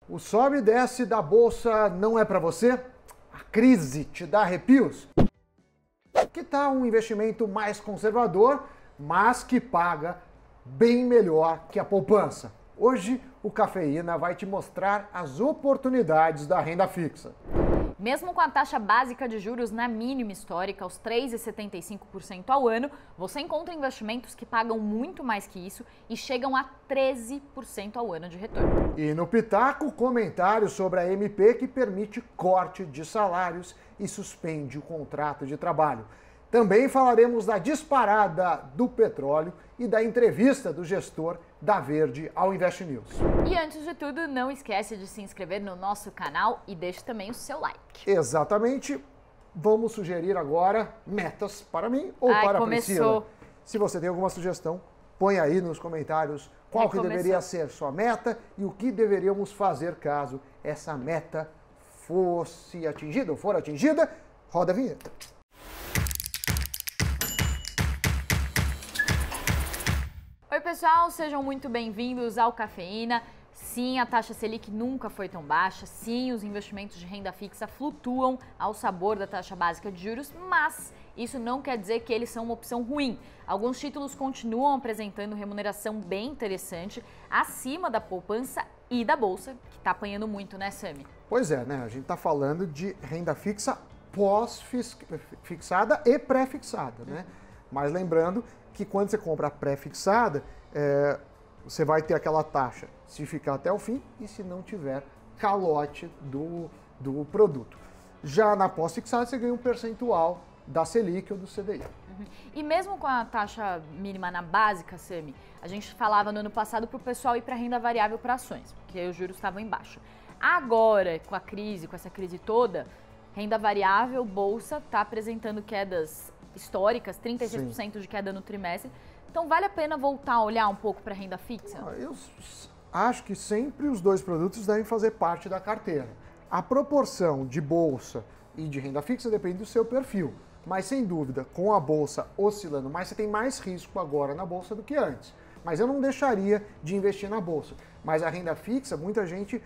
O sobe e desce da bolsa não é para você? A crise te dá arrepios? Que tal um investimento mais conservador, mas que paga bem melhor que a poupança? Hoje o Cafeína vai te mostrar as oportunidades da renda fixa. Mesmo com a taxa básica de juros na mínima histórica, aos 3,75% ao ano, você encontra investimentos que pagam muito mais que isso e chegam a 13% ao ano de retorno. E no Pitaco, comentário sobre a MP que permite corte de salários e suspende o contrato de trabalho. Também falaremos da disparada do petróleo e da entrevista do gestor da Verde ao Invest News. E antes de tudo, não esquece de se inscrever no nosso canal e deixe também o seu like. Exatamente. Vamos sugerir agora metas para mim ou para a Priscila. Se você tem alguma sugestão, põe aí nos comentários qual que deveria ser sua meta e o que deveríamos fazer caso essa meta fosse atingida ou for atingida. Roda a vinheta. Oi pessoal, sejam muito bem-vindos ao Cafeína. Sim, a taxa Selic nunca foi tão baixa, sim, os investimentos de renda fixa flutuam ao sabor da taxa básica de juros, mas isso não quer dizer que eles são uma opção ruim. Alguns títulos continuam apresentando remuneração bem interessante, acima da poupança e da bolsa, que está apanhando muito, né, Sami? Pois é, né? A gente está falando de renda fixa pós-fixada e pré-fixada, né? Mas lembrando que quando você compra pré-fixada, você vai ter aquela taxa se ficar até o fim e se não tiver calote do produto. Já na pós-fixada, você ganha um percentual da Selic ou do CDI. E mesmo com a taxa mínima na básica, Sami, a gente falava no ano passado para o pessoal ir para renda variável para ações, porque os juros estavam em baixa. Agora, com a crise, com essa crise toda, renda variável, bolsa, está apresentando quedas históricas, 36% de queda no trimestre. Então vale a pena voltar a olhar um pouco para a renda fixa? Eu acho que sempre os dois produtos devem fazer parte da carteira. A proporção de bolsa e de renda fixa depende do seu perfil. Mas sem dúvida, com a bolsa oscilando mais, você tem mais risco agora na bolsa do que antes. Mas eu não deixaria de investir na bolsa. Mas a renda fixa, muita gente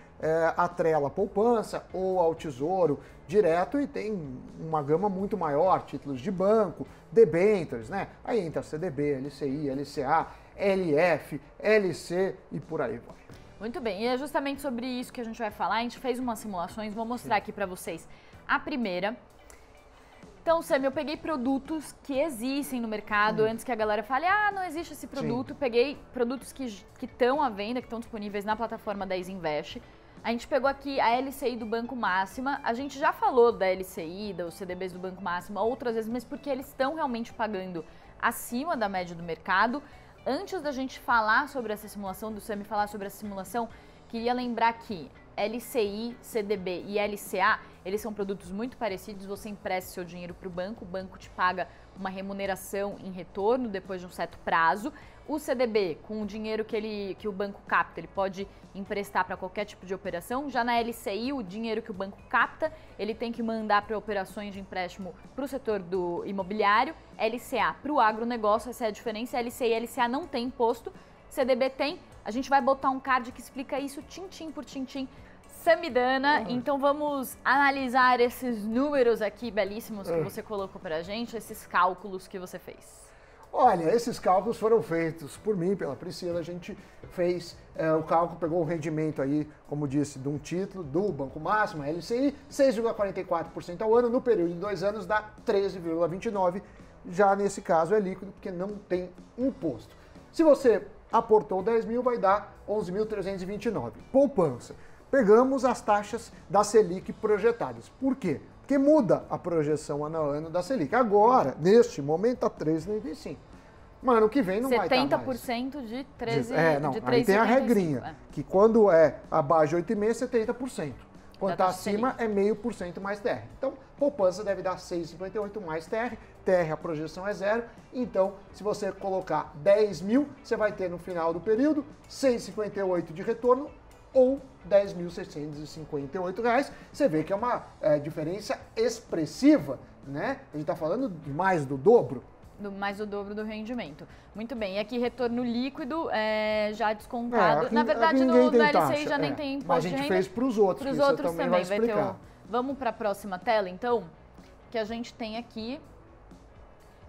atrela a poupança ou ao tesouro direto e tem uma gama muito maior, títulos de banco, debêntures, né? Aí entra CDB, LCI, LCA, LF, LC e por aí vai. Muito bem, e é justamente sobre isso que a gente vai falar. A gente fez umas simulações, vou mostrar aqui para vocês a primeira. Então, Sami, eu peguei produtos que existem no mercado, antes que a galera fale, não existe esse produto. Peguei produtos que estão à venda, que estão disponíveis na plataforma da Isinvest. A gente pegou aqui a LCI do Banco Máxima. A gente já falou da LCI, dos CDBs do Banco Máxima outras vezes, mas porque eles estão realmente pagando acima da média do mercado. Antes da gente falar sobre essa simulação, do Sami falar sobre essa simulação, queria lembrar que LCI, CDB e LCA, eles são produtos muito parecidos, você empresta seu dinheiro para o banco te paga uma remuneração em retorno depois de um certo prazo. O CDB, com o dinheiro que o banco capta, ele pode emprestar para qualquer tipo de operação. Já na LCI, o dinheiro que o banco capta, ele tem que mandar para operações de empréstimo para o setor do imobiliário. LCA para o agronegócio, essa é a diferença. LCI e LCA não tem imposto, CDB tem. A gente vai botar um card que explica isso tintim por tintim. Samidana, então vamos analisar esses números aqui belíssimos que você colocou pra gente, esses cálculos que você fez. Olha, esses cálculos foram feitos por mim, pela Priscila. A gente fez o cálculo, pegou o rendimento aí, como disse, de um título do Banco Máximo, LCI, 6,44% ao ano, no período de 2 anos dá 13,29%. Já nesse caso é líquido, porque não tem imposto. Se você aportou 10 mil, vai dar 11.329. Poupança. Pegamos as taxas da Selic projetadas. Por quê? Porque muda a projeção ano a ano da Selic. Agora, neste momento, está 3,95. Mas ano que vem não vai estar mais. 70% de 13, não, de 3,75. Aí tem a regrinha, que quando é abaixo de 8,5%, 70%. Quando está acima, é 0,5% mais TR. Então, poupança deve dar 6,58 mais TR. TR, a projeção é 0. Então, se você colocar 10 mil, você vai ter no final do período 6,58 de retorno ou R$ 10.658. Você vê que é uma diferença expressiva, né? A gente está falando de mais do dobro. mais do dobro do rendimento. Muito bem, e aqui retorno líquido já descontado. Aqui, Na verdade, no LCI já nem tem imposto mas a gente fez para os outros, para os outros também vai explicar. ter Vamos para a próxima tela, então, que a gente tem aqui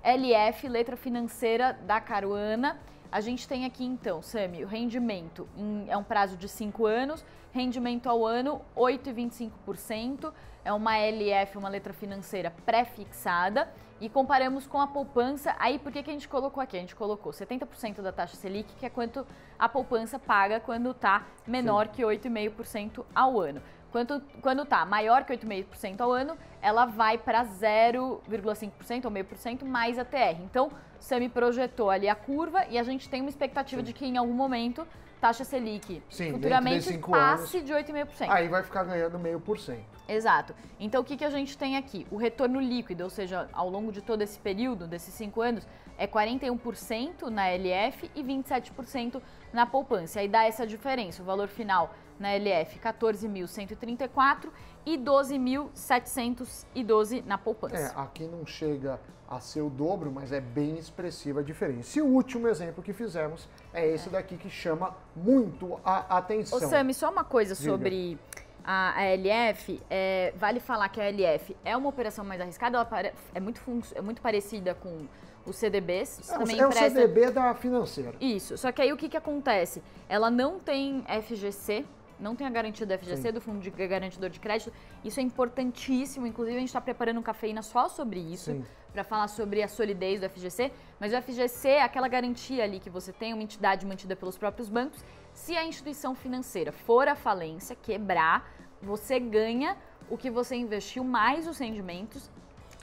LF, letra financeira da Caruana. A gente tem aqui, então, Sami, o rendimento é um prazo de 5 anos, rendimento ao ano 8,25%, é uma LF, uma letra financeira pré-fixada, e comparamos com a poupança. Aí, por que a gente colocou aqui? A gente colocou 70% da taxa Selic, que é quanto a poupança paga quando está menor que 8,5% ao ano. Quando está maior que 8,5% ao ano, ela vai para 0,5% ou 0,5% mais a TR. Então, o Sami projetou ali a curva e a gente tem uma expectativa de que em algum momento taxa Selic futuramente passe de 8,5%. Aí vai ficar ganhando 0,5%. Exato. Então, o que a gente tem aqui? O retorno líquido, ou seja, ao longo de todo esse período, desses 5 anos, é 41% na LF e 27% na poupança. Aí dá essa diferença. O valor final na LF, 14.134 e 12.712 na poupança. Aqui não chega a ser o dobro, mas é bem expressiva a diferença. E o último exemplo que fizemos é esse daqui que chama muito a atenção. Ô Sami, só uma coisa sobre a LF. Vale falar que a LF é uma operação mais arriscada, ela é muito parecida com os CDBs. Também o CDB da financeira. Isso, só que aí o que acontece? Ela não tem FGC, não tem a garantia do FGC, Sim. do Fundo de Garantidor de Crédito. Isso é importantíssimo, inclusive a gente está preparando um cafeína só sobre isso, para falar sobre a solidez do FGC. Mas o FGC é aquela garantia ali que você tem, uma entidade mantida pelos próprios bancos. Se a instituição financeira for à falência, quebrar, você ganha o que você investiu mais os rendimentos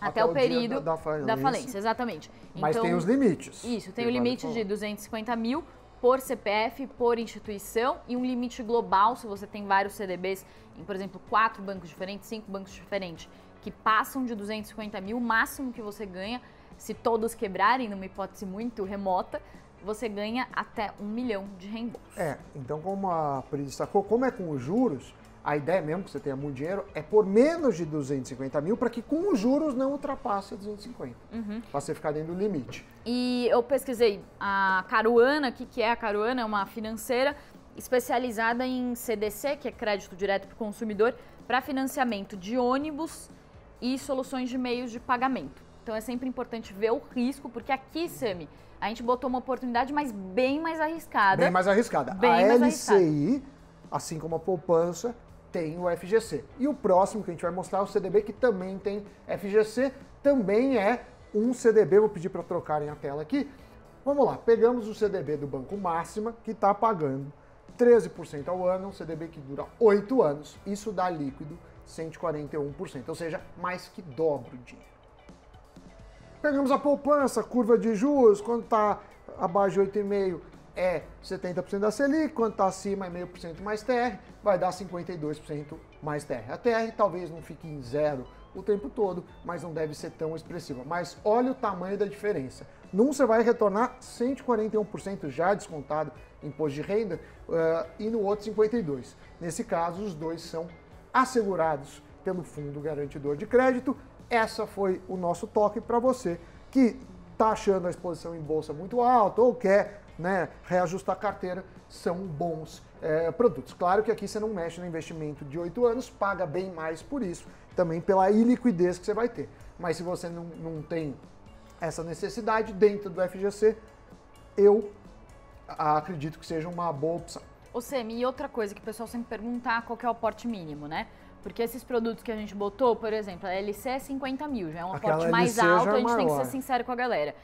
até o período da falência. Exatamente. Mas então, tem os limites. Isso, tem o limite de 250 mil por CPF, por instituição, e um limite global, se você tem vários CDBs, em, por exemplo, 4 bancos diferentes, 5 bancos diferentes, que passam de 250 mil, o máximo que você ganha, se todos quebrarem, numa hipótese muito remota, você ganha até 1 milhão de reembolso. Então como a Pri destacou, como é com os juros, a ideia mesmo que você tenha muito dinheiro é por menos de 250 mil para que com os juros não ultrapasse a 250, para você ficar dentro do limite. E eu pesquisei a Caruana, o que é a Caruana? É uma financeira especializada em CDC, que é crédito direto para o consumidor, para financiamento de ônibus e soluções de meios de pagamento. Então é sempre importante ver o risco, porque aqui, Sami, a gente botou uma oportunidade, mas bem mais arriscada. Bem mais arriscada. A LCI, assim como a poupança, tem o FGC. E o próximo que a gente vai mostrar é o CDB, que também tem FGC, também é um CDB, vou pedir para trocarem a tela aqui. Vamos lá, pegamos o CDB do Banco Máxima, que está pagando 13% ao ano, um CDB que dura 8 anos, isso dá líquido 141%, ou seja, mais que dobro o dinheiro. Pegamos a poupança, curva de juros, quando está abaixo de 8,5% é 70% da Selic, quando está acima é 0,5% mais TR, vai dar 52% mais TR. A TR talvez não fique em zero o tempo todo, mas não deve ser tão expressiva. Mas olha o tamanho da diferença. Num você vai retornar 141% já descontado imposto de renda e no outro 52%. Nesse caso, os dois são assegurados pelo Fundo Garantidor de Crédito. Essa foi o nosso toque para você que está achando a exposição em bolsa muito alta ou quer reajustar a carteira, são bons produtos. Claro que aqui você não mexe no investimento de 8 anos, paga bem mais por isso, também pela iliquidez que você vai ter. Mas se você não tem essa necessidade dentro do FGC, eu acredito que seja uma boa opção. Ô Sami, e outra coisa que o pessoal sempre pergunta, qual que é o aporte mínimo, né? Porque esses produtos que a gente botou, por exemplo, a LC é 50 mil, já é um aporte mais alto, a gente tem que ser sincero com a galera.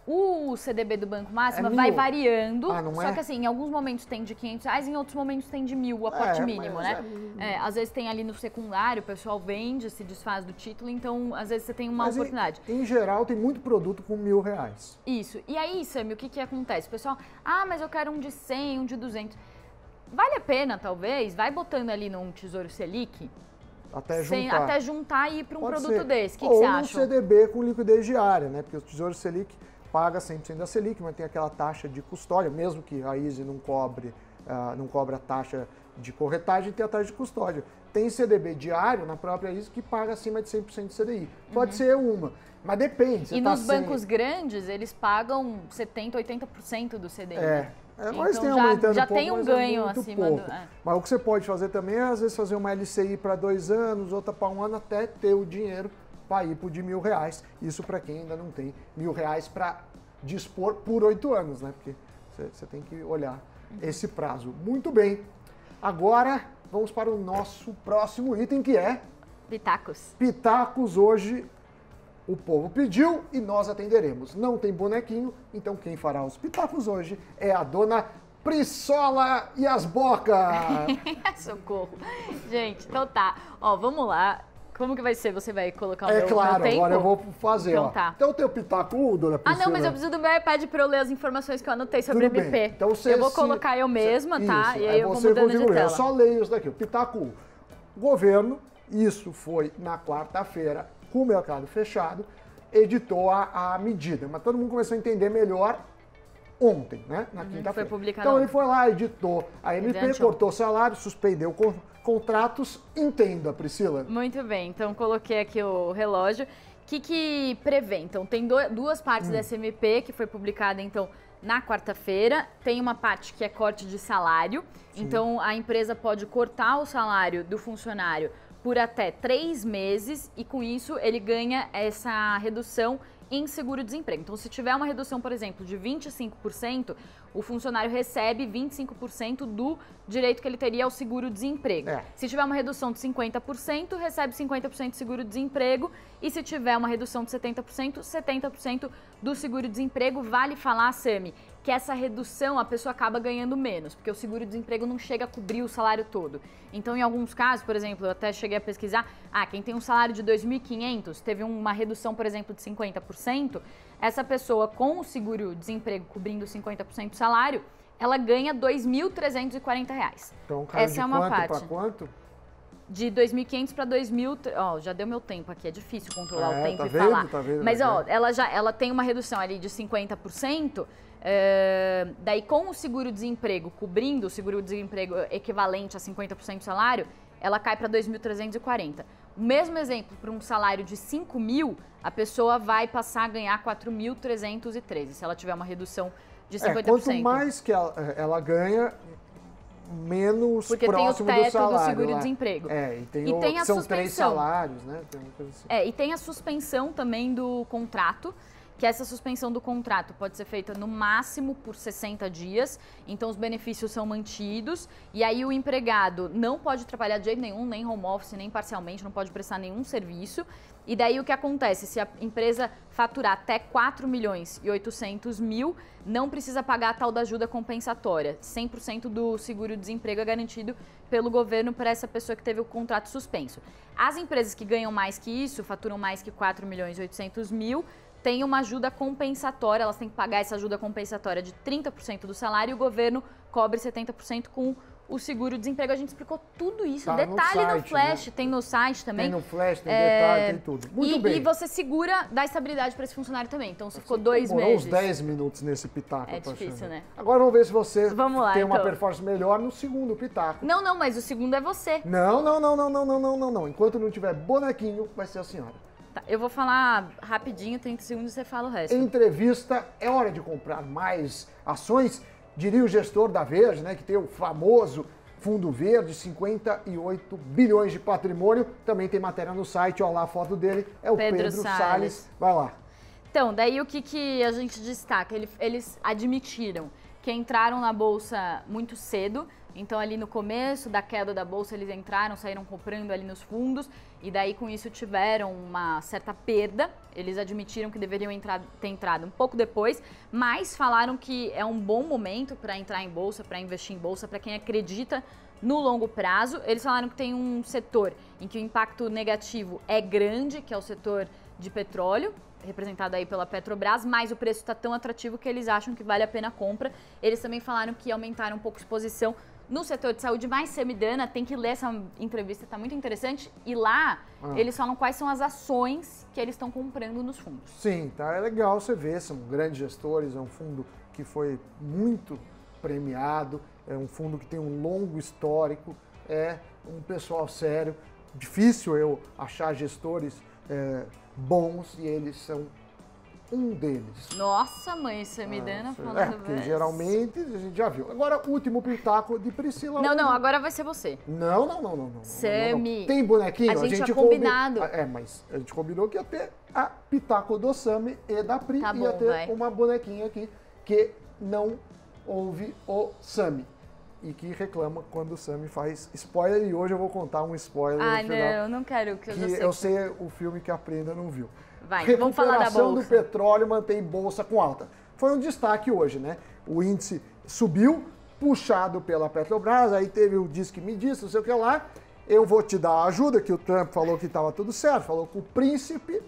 O CDB do Banco Máxima vai variando, só que assim, em alguns momentos tem de R$500, em outros momentos tem de 1.000 o aporte mínimo, né? Às vezes tem ali no secundário, o pessoal vende, se desfaz do título, então às vezes você tem uma oportunidade. Em geral, tem muito produto com R$1.000. Isso. E aí, Sami, o que acontece? O pessoal, mas eu quero um de 100, um de 200. Vale a pena, talvez, vai botando ali num Tesouro Selic, até juntar e ir para um produto desse. O que você acha? Ou um CDB com liquidez diária, né? Porque o Tesouro Selic paga 100% da Selic, mas tem aquela taxa de custódia, mesmo que a Easy não cobre a taxa de corretagem, tem a taxa de custódia. Tem CDB diário na própria ISO que paga acima de 100% de CDI. Pode ser uma, mas depende. E nos bancos grandes, eles pagam 70%, 80% do CDI. Mas então tem aumentando já um pouco, tem um mas ganho muito acima pouco. do... Mas o que você pode fazer também é, às vezes, fazer uma LCI para 2 anos, outra para 1 ano, até ter o dinheiro para ir para o de R$1.000. Isso para quem ainda não tem R$1.000 para dispor por 8 anos, né? Porque você tem que olhar esse prazo. Muito bem. Agora, vamos para o nosso próximo item, que é... Pitacos. Pitacos hoje... O povo pediu e nós atenderemos. Não tem bonequinho, então quem fará os pitacos hoje é a dona Prissola e as Bocas. Socorro. Gente, então tá. Ó, vamos lá. Como que vai ser? Você vai colocar o meu tempo? Agora eu vou fazer, então, ó. Tá. Então tem o pitaco, dona Priscila. Não, mas eu preciso do meu iPad para eu ler as informações que eu anotei sobre Tudo MP. Bem. Então, eu vou colocar eu mesma, tá? Isso. E aí eu vou mudando de tela. Eu só leio isso daqui. O pitaco, governo, isso foi na quarta-feira, com o mercado fechado, editou a medida, mas todo mundo começou a entender melhor ontem, né? Na quinta-feira. Foi publicado Então ele foi lá, editou a MP, cortou salário, suspendeu contratos. Entenda, Priscila. Muito bem, então coloquei aqui o relógio. O que prevê? Então tem duas partes dessa MP que foi publicada então na quarta-feira. Tem uma parte que é corte de salário. Sim. Então a empresa pode cortar o salário do funcionário por até 3 meses e com isso ele ganha essa redução em seguro-desemprego. Então, se tiver uma redução, por exemplo, de 25%, o funcionário recebe 25% do direito que ele teria ao seguro-desemprego. Se tiver uma redução de 50%, recebe 50% de seguro-desemprego e se tiver uma redução de 70%, 70% do seguro-desemprego. Vale falar, Sami, que essa redução a pessoa acaba ganhando menos, porque o seguro-desemprego não chega a cobrir o salário todo. Então, em alguns casos, por exemplo, eu até cheguei a pesquisar, quem tem um salário de 2.500, teve uma redução, por exemplo, de 50%, essa pessoa com o seguro-desemprego cobrindo 50% do salário, ela ganha R$ 2.340. Então, caiu essa é uma parte. Para quanto? De 2.500 para 2.000, já deu meu tempo aqui, é difícil controlar o tempo tá e vendo, falar. Tá vendo, mas, ela tem uma redução ali de 50%, daí com o seguro-desemprego, cobrindo o seguro-desemprego equivalente a 50% do salário, ela cai para 2.340. O mesmo exemplo, para um salário de 5.000, a pessoa vai passar a ganhar 4.313, se ela tiver uma redução de 50%. Quanto mais que ela ganha, menos porque próximo tem o teto do salário. Do seguro-desemprego. E tem a suspensão. São 3 salários, né? Tem uma coisa assim. E tem a suspensão também do contrato, que essa suspensão do contrato pode ser feita no máximo por 60 dias, então os benefícios são mantidos, e aí o empregado não pode trabalhar de jeito nenhum, nem home office, nem parcialmente, não pode prestar nenhum serviço, e daí o que acontece? Se a empresa faturar até 4.800.000, não precisa pagar a tal da ajuda compensatória, 100% do seguro-desemprego é garantido pelo governo para essa pessoa que teve o contrato suspenso. As empresas que ganham mais que isso, faturam mais que 4.800.000, tem uma ajuda compensatória, elas têm que pagar essa ajuda compensatória de 30% do salário e o governo cobre 70% com o seguro-desemprego. A gente explicou tudo isso, detalhe no Flash, né? Tem no site também. Tem no Flash, tem detalhe, tem tudo. Muito bem. E você segura, dá estabilidade para esse funcionário também. Então, se ficou 2 meses... Demorou uns 10 minutos nesse pitaco. É difícil, né? Agora vamos ver se você tem uma então. performance melhor no segundo pitaco. Não, mas o segundo é você. Não. Enquanto não tiver bonequinho, vai ser a senhora. Tá, eu vou falar rapidinho, 30 segundos e você fala o resto. Entrevista, é hora de comprar mais ações, diria o gestor da Verde, né, que tem o famoso Fundo Verde, 58 bilhões de patrimônio. Também tem matéria no site, olha lá a foto dele, é o Pedro Salles. Vai lá. Então, daí o que a gente destaca? Eles admitiram que entraram na Bolsa muito cedo. Então, ali no começo da queda da Bolsa, eles saíram comprando ali nos fundos e daí com isso tiveram uma certa perda. Eles admitiram que deveriam ter entrado um pouco depois, mas falaram que é um bom momento para entrar em Bolsa, para investir em Bolsa, para quem acredita no longo prazo. Eles falaram que tem um setor em que o impacto negativo é grande, que é o setor de petróleo, representado aí pela Petrobras, mas o preço está tão atrativo que eles acham que vale a pena a compra. Eles também falaram que aumentaram um pouco a exposição no setor de saúde, mais Semidana, tem que ler essa entrevista, está muito interessante. E lá, eles falam quais são as ações que eles estão comprando nos fundos. Sim, tá, é legal você ver, são grandes gestores, é um fundo que foi muito premiado é um fundo que tem um longo histórico, é um pessoal sério. Difícil eu achar gestores bons e eles são um deles. Nossa, mãe, você me dando falando porque geralmente a gente já viu. Agora, último pitaco de Priscila. Não, agora vai ser você. Não. Sami. Tem bonequinho? A gente tinha combinado. Mas a gente combinou que ia ter a pitaco do Sami e da Pri. Tá bom, ia ter vai. uma bonequinha aqui que não ouve o Sami. E que reclama quando o Sami faz spoiler. E hoje eu vou contar um spoiler no final. Não quero que eu já eu sei o filme que a Pri ainda não viu. Vai, vamos falar da Recuperação bolsa. do petróleo mantém bolsa com alta. Foi um destaque hoje, né? O índice subiu, puxado pela Petrobras, aí teve o Diz que me disse, não sei o que lá. Eu vou te dar a ajuda, que o Trump falou que estava tudo certo, falou com o príncipe.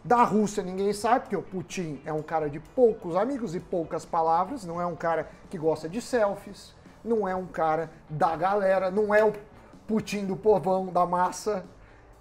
Da Rússia ninguém sabe, porque o Putin é um cara de poucos amigos e poucas palavras, não é um cara que gosta de selfies, não é um cara da galera, não é o Putin do povão, da massa.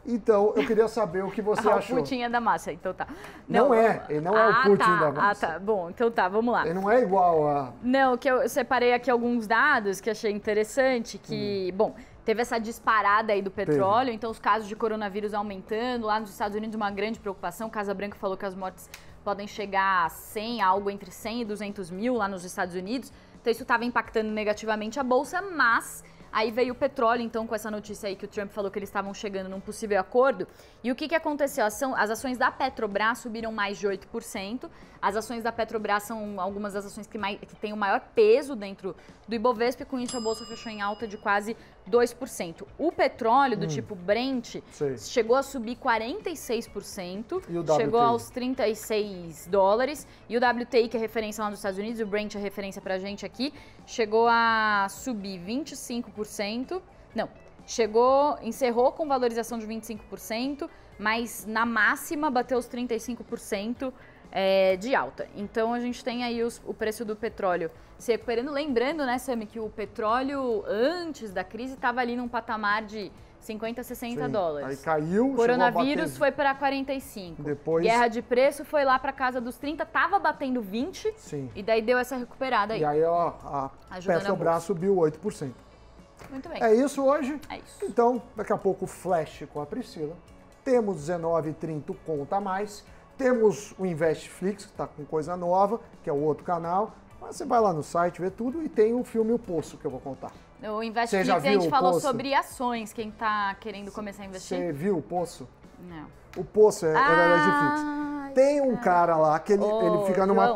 Então, eu queria saber o que você achou. O Putin é da massa, então tá. Ele não é o Putin da massa. Tá. Bom, então tá, vamos lá. Ele não é igual a... Não, que eu separei aqui alguns dados que achei interessante, que, bom, teve essa disparada aí do petróleo, então os casos de coronavírus aumentando, lá nos Estados Unidos uma grande preocupação, Casa Branca falou que as mortes podem chegar a 100, algo entre 100 e 200 mil lá nos Estados Unidos, então isso estava impactando negativamente a Bolsa, mas... Aí veio o petróleo, então, com essa notícia aí que o Trump falou que eles estavam chegando num possível acordo. E o que aconteceu? As ações da Petrobras subiram mais de 8%. As ações da Petrobras são algumas das ações que têm o maior peso dentro do Ibovespa, e com isso a Bolsa fechou em alta de quase 2%. O petróleo do tipo Brent chegou a subir 46%, e o chegou WTI? aos $36. E o WTI, que é referência lá nos Estados Unidos, e o Brent é referência pra gente aqui, chegou a subir 25%. Não, encerrou com valorização de 25%, mas na máxima bateu os 35% de alta. Então a gente tem aí o preço do petróleo se recuperando. Lembrando, né, Sami, que o petróleo antes da crise estava ali num patamar de 50, 60 dólares. Aí caiu, Coronavírus foi para 45. Depois... Guerra de preço foi lá para casa dos 30, tava batendo 20. Sim. E daí deu essa recuperada aí. E aí, ó, a Petrobras subiu 8%. Muito bem. É isso hoje? É isso. Então, daqui a pouco, flash com a Priscila. Temos 19h30 Conta Mais. Temos o Investflix, que está com coisa nova, que é o outro canal. Mas você vai lá no site, vê tudo. E tem o filme O Poço, que eu vou contar. O Investflix, a gente falou sobre ações, quem está querendo começar a investir. Você viu o Poço? Não. O Poço é da Netflix. Tem um cara lá que ele fica numa...